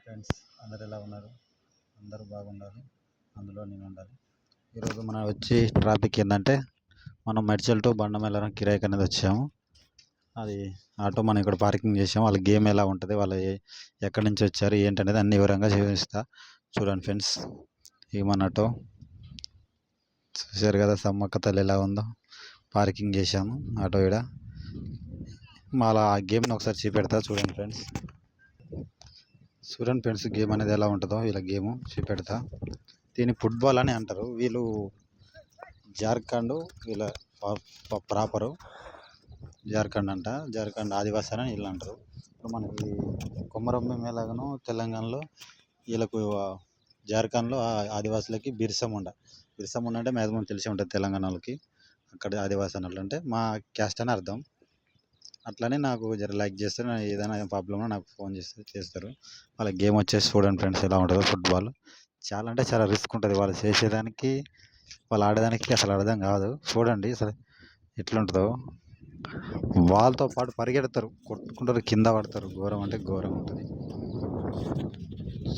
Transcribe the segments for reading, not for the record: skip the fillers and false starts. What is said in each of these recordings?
Friends, అందరు ఎలా ఉన్నారు? అందరూ బాగుండాలి, అందులో నేను ఉండాలి. ఈరోజు మనం వచ్చి ట్రాఫిక్ ఏంటంటే మనం మెడ్చల్ టు బండమేళరం కిరాయికి అనేది వచ్చాము. అది ఆటో మనం ఇక్కడ పార్కింగ్ చేసాము. వాళ్ళ గేమ్ ఎలా ఉంటుంది, వాళ్ళు ఎక్కడి నుంచి వచ్చారు ఏంటనేది అన్ని వివరంగా చూపిస్తా. చూడండి ఫ్రెండ్స్, ఈ మన ఆటో చూశారు కదా, సమ్మక్క తల్లి ఎలా ఉందో. పార్కింగ్ చేసాము ఆటో ఇక్కడ. మళ్ళీ ఆ గేమ్ని ఒకసారి చూపెడతా. చూడండి ఫ్రెండ్స్, గేమ్ అనేది ఎలా ఉంటుందో వీళ్ళ గేమ్ చూపెడతా. దీన్ని ఫుట్బాల్ అని అంటారు. వీళ్ళు జార్ఖండ్, వీళ్ళ ప్రాపరు జార్ఖండ్ అంట. జార్ఖండ్ ఆదివాసి అని వీళ్ళు అంటారు. ఇప్పుడు మనకి కొమరంభీం ఎలాగనో తెలంగాణలో వీళ్ళకు జార్ఖండ్లో ఆదివాసులకి బిర్సముండ అంటే మ్యాక్సిమం తెలిసి ఉంటుంది తెలంగాణ వాళ్ళకి. అక్కడ ఆదివాసి అన్నట్లు అంటే మా క్యాస్ట్ అని అర్థం. అట్లనే నాకు జర లైక్ చేస్తే ఏదైనా ప్రాబ్లమ్లో నాకు ఫోన్ చేస్తారు. వాళ్ళ గేమ్ వచ్చేసి చూడండి ఫ్రెండ్స్ ఎలా ఉంటుందో. ఫుట్బాల్ చాలా అంటే చాలా రిస్క్ ఉంటుంది. వాళ్ళు చేసేదానికి వాళ్ళు ఆడేదానికి అసలు అర్థం కాదు. చూడండి అసలు ఎట్లుంటుందో. వాళ్ళతో పాటు పరిగెడతారు, కొట్టుకుంటారు, కింద పడతారు. ఘోరం అంటే ఘోరం ఉంటుంది.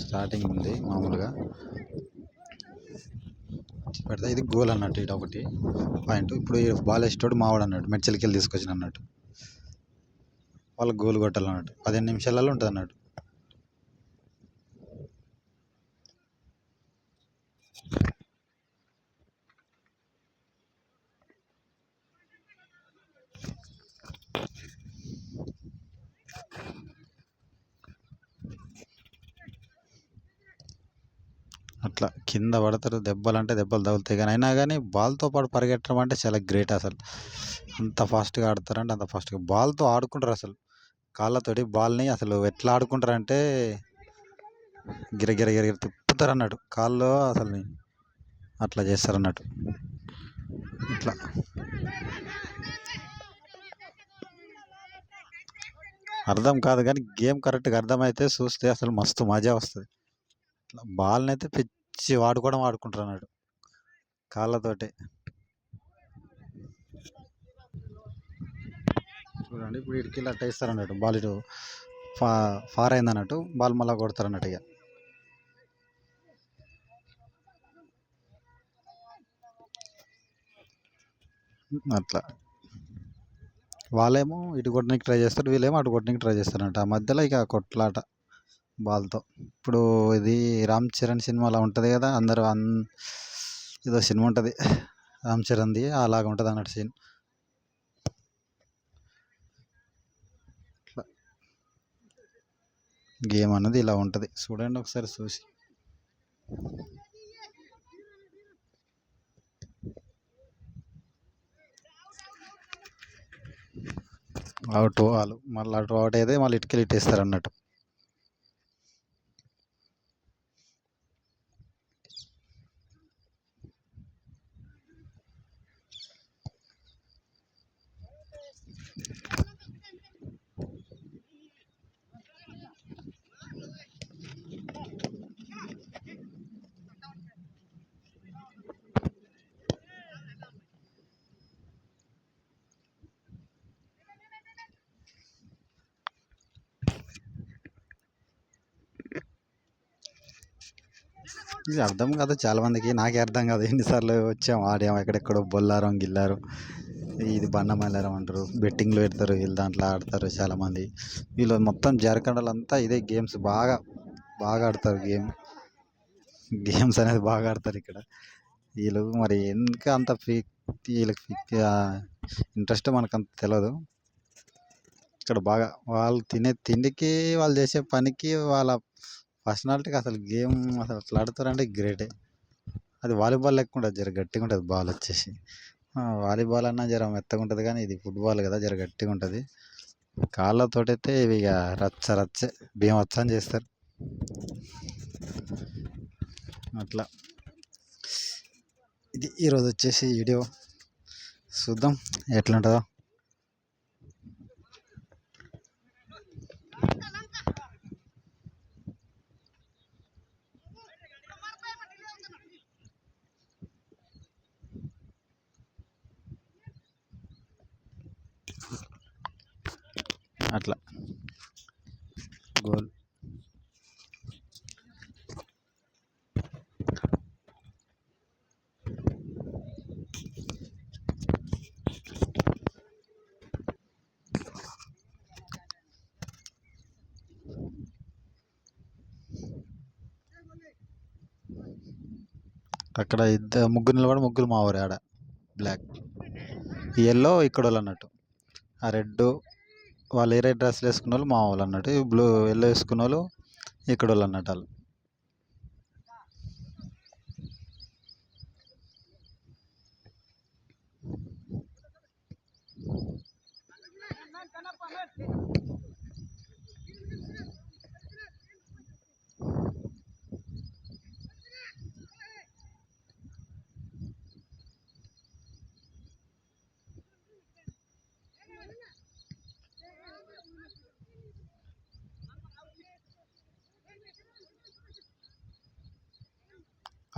స్టార్టింగ్ ఉంది మామూలుగా పెడతా. ఇది గోల్ అన్నట్టు, ఇది ఒకటి పాయింట్. ఇప్పుడు ఈ బాల్ వేసేటోడు మావాడు అన్నట్టు, మెడ్చల్కి వెళ్ళి తీసుకొచ్చిన అన్నట్టు. వాళ్ళకి గోల్ కొట్టాలన్నట్టు. 15 నిమిషాలలో ఉంటుంది అన్నట్టు. అట్లా కింద పడతారు. దెబ్బలు అంటే దెబ్బలు తగులుతాయి, కానీ అయినా కానీ బాల్తో పాటు పరిగెట్టడం అంటే చాలా గ్రేట్. అసలు అంత ఫాస్ట్గా ఆడతారంటే అంత ఫాస్ట్గా బాల్తో ఆడుకుంటారు. అసలు కాళ్ళతోటి బాల్ని అసలు ఎట్లా ఆడుకుంటారంటే గిరగిర గిరగిర తిప్పుతారు అన్నట్టు కాళ్ళు. అసలు అట్లా చేస్తారు అన్నట్టు. ఇట్లా అర్థం కాదు, కానీ గేమ్ కరెక్ట్గా అర్థమైతే చూస్తే అసలు మస్తు మజా వస్తుంది. ఇట్లా బాల్ని అయితే పిచ్చి ఆడుకుంటారు అన్నట్టు కాళ్ళతోటి. చూడండి, ఇప్పుడు ఇటుకి ఇలా ఇస్తారు అన్నట్టు. బాల్ ఇటు ఫార్ అయింది అన్నట్టు, బాల్ మళ్ళీ కొడతారు అన్నట్టు. ఇక అట్లా వాళ్ళేమో ఇటు కొట్టడానికి ట్రై చేస్తారు, వీళ్ళేమో అటు కొట్టడానికి ట్రై చేస్తారంట. ఆ మధ్యలో ఇక కొట్లాట బాల్తో. ఇప్పుడు ఇది రామ్ చరణ్ సినిమాలో ఉంటుంది కదా, అందరూ ఏదో సినిమా ఉంటుంది రామ్ చరణ్ది, అలాగ ఉంటుంది అన్నట్టు సీన్. గేమ్ అన్నది ఇలా ఉంటుంది. చూడండి ఒకసారి చూసి. అవుట్ వాళ్ళు మళ్ళీ అటు అవుట్ అయితే మళ్ళీ ఇటుకెళ్ళి ఇట్టేస్తారు అన్నట్టు. ఇది అర్థం కాదు చాలా మందికి, నాకే అర్థం కాదు. ఎన్నిసార్లు వచ్చాము ఆడాము, ఎక్కడెక్కడో బొల్లారం గిల్లారు, ఇది బండమేళారం అంటారు. బెట్టింగ్లు పెడతారు, వీళ్ళు దాంట్లో ఆడతారు చాలామంది. వీళ్ళు మొత్తం జార్ఖండ్లో అంతా ఇదే గేమ్స్ బాగా ఆడతారు. గేమ్స్ అనేది బాగా ఆడతారు ఇక్కడ వీళ్ళు. మరి ఎందుకు అంత వీళ్ళకి ఇంట్రెస్ట్ మనకు అంత తెలియదు. ఇక్కడ బాగా వాళ్ళు తినే తిండికి, వాళ్ళు చేసే పనికి, వాళ్ళ పర్సనాలిటీకి అసలు గేమ్ అసలు అట్లా ఆడతారంటే గ్రేటే. అది వాలీబాల్ లెక్క ఉంటుంది, జర గట్టిగా ఉంటుంది బాల్ వచ్చేసి. వాలీబాల్ అన్నా జర మెత్తగా ఉంటుంది, కానీ ఇది ఫుట్బాల్ కదా, జర గట్టిగా ఉంటుంది. కాళ్ళతోటైతే ఇవి ఇక రచ్చే భీమత్సం చేస్తారు అట్లా. ఇది ఈరోజు వచ్చేసి వీడియో. చూద్దాం ఎట్లుంటుందో. అట్లా గోల్ అక్కడ ముగ్గురు నిలబడి ముగ్గురు మా ఊరే ఆడ బ్లాక్. ఈ ఎల్లో ఇక్కడ వాళ్ళు అన్నట్టు. ఆ రెడ్ వాళ్ళు ఏరే డ్రెస్సులు వేసుకున్న వాళ్ళు మా వాళ్ళు అన్నట్టు. ఈ బ్లూ ఎల్లో వేసుకున్న వాళ్ళు ఇక్కడ వాళ్ళు అన్నట్టు వాళ్ళు.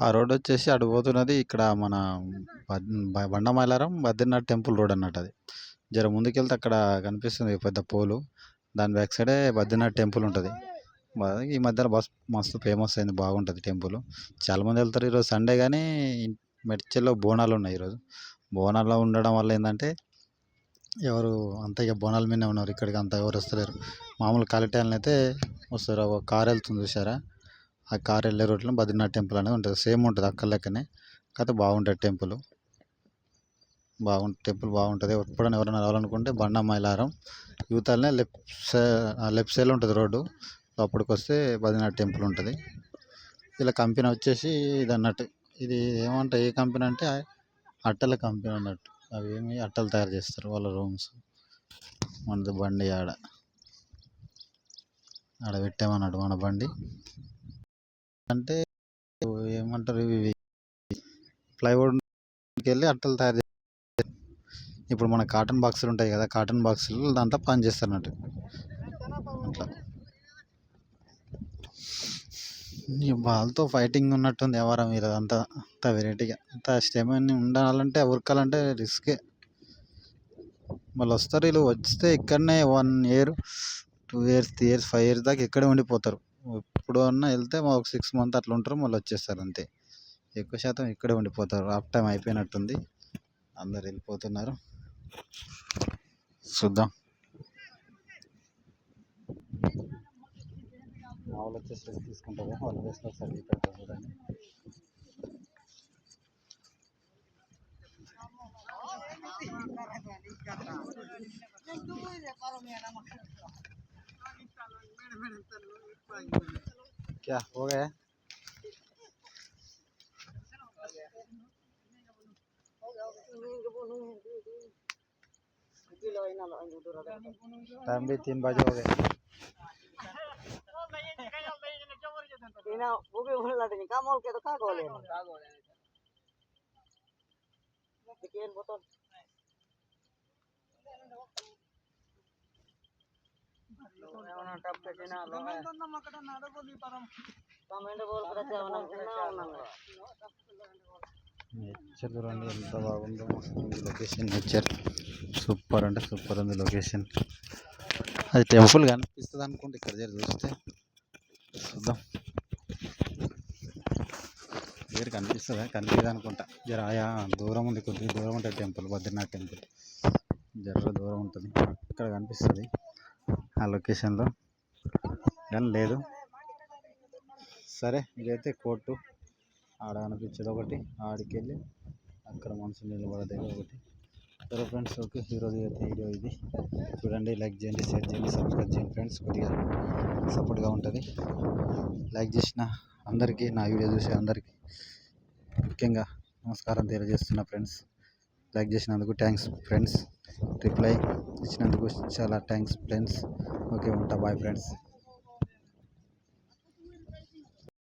ఆ రోడ్ వచ్చేసి అటు పోతున్నది ఇక్కడ మన బండమైలారం బద్రీనాథ్ టెంపుల్ రోడ్ అన్నట్టు. అది జర ముందుకెళ్తే అక్కడ కనిపిస్తుంది పెద్ద పోలు. దాని బ్యాక్ సైడే బద్రీనాథ్ టెంపుల్ ఉంటుంది. ఈ మధ్యలో మస్తు ఫేమస్ అయింది, బాగుంటుంది టెంపుల్. చాలామంది వెళ్తారు. ఈరోజు సండే కానీ మెడ్చల్లో బోనాలు ఉన్నాయి ఈరోజు. బోనాలు ఉండడం వల్ల ఏంటంటే ఎవరు అంత ఇక బోనాల మీదనే ఉన్నారు. ఇక్కడికి అంత ఎవరు వస్తలేరు. మామూలు ఖాళీ టైంలో అయితే వస్తారు. ఒక కారు వెళ్తుంది చూసారా, ఆ కారు వెళ్ళే రూట్లో బద్రీనాథ్ టెంపుల్ అనేది ఉంటుంది. సేమ్ ఉంటుంది అక్కడ లెక్కనే, కాకపోతే బాగుంటుంది టెంపుల్. టెంపుల్ బాగుంటుంది. ఎప్పుడైనా ఎవరైనా రావాలనుకుంటే బండ మైలారం యువతలనే లెఫ్ట్ సైడ్లో ఉంటుంది రోడ్డు. అప్పటికి వస్తే బద్రీనాథ్ టెంపుల్ ఉంటుంది. ఇలా కంపెనీ వచ్చేసి ఇది అన్నట్టు. ఇది ఏమంటే ఏ కంపెనీ అంటే అట్టల కంపెనీ అన్నట్టు. అవి ఏమి అట్టలు తయారు చేస్తారు వాళ్ళ రూమ్స్. మనది బండి ఆడ పెట్టామన్నట్టు మన బండి. అంటే ఏమంటారు ఇవి ప్లైవుడ్కి వెళ్ళి అట్టలు తయారు చేస్తారు. ఇప్పుడు మన కాటన్ బాక్సులు ఉంటాయి కదా, కాటన్ బాక్సులు దాంట్లో పని చేస్తారు అన్నట్టు. అట్లా వాళ్ళతో ఫైటింగ్ ఉన్నట్టుంది వ్యవహారం. మీరు అంత వెరైటీగా అంత స్టెమినా ఉండాలంటే ఉరకాలంటే రిస్కే. వాళ్ళు వస్తారు, వీళ్ళు వస్తే ఇక్కడనే 1 year 2 years 3 years 5 years దాకా ఇక్కడే ఉండిపోతారు. ఎప్పుడు అన్నా వెళ్తే ఒక 6 months అట్లా ఉంటారు, మళ్ళీ వచ్చేస్తారు అంతే. ఎక్కువ శాతం ఇక్కడే ఉండిపోతారు. హాఫ్ టైం అయిపోయినట్టుంది, అందరు వెళ్ళిపోతున్నారు. చూద్దాం. మా వాళ్ళు వచ్చేసి రెస్ట్ తీసుకుంటారు. వాళ్ళు వేసిన సర్టిఫికేట్ చూడండి. क्या हो गया? टाइम भी 3 बजे हो गए. वो भी होने लगे काम और के तो का गोले लेकिन वो तो ఏమన్నా టప్ పెట్టినా కమెంట్ బోల్ నేచర్ చూడండి ఎంత బాగుందో. మస్తు ఉంది లొకేషన్. నేచర్ సూపర్ అంటే సూపర్ ఉంది లొకేషన్. అది టెంపుల్ కనిపిస్తుంది అనుకుంటే ఇక్కడ జర చూస్తే. చూద్దాం, దగ్గర కనిపిస్తుందా, కనిపిస్తుంది అనుకుంటా. జర దూరం ఉంది, కొద్దిగా దూరం ఉంటుంది టెంపుల్. బద్రీనాథ్ టెంపుల్ జర దూరం ఉంటుంది. ఇక్కడ కనిపిస్తుంది ఆ లొకేషన్లో, కానీ లేదు. సరే, ఇదైతే కోర్టు ఆడ కనిపించేది ఒకటి, ఆడికి వెళ్ళి అక్కడ మనుషులు నిలబడేది ఒకటి. సరే ఫ్రెండ్స్, ఓకే, ఈరోజు అయితే వీడియో ఇది. చూడండి, లైక్ చేయండి, షేర్ చేయండి, సబ్స్క్రైబ్ చేయండి ఫ్రెండ్స్. కొద్దిగా సపోర్ట్గా ఉంటుంది. లైక్ చేసిన అందరికీ, నా వీడియో చూసే అందరికీ ముఖ్యంగా నమస్కారం తెలియజేస్తున్నా ఫ్రెండ్స్. లైక్ చేసినందుకు థ్యాంక్స్ ఫ్రెండ్స్. రిప్లై ఇచ్చినందుకు చాలా థ్యాంక్స్ ఫ్రెండ్స్. ఓకే, ఉంటా, బాయ్ ఫ్రెండ్స్.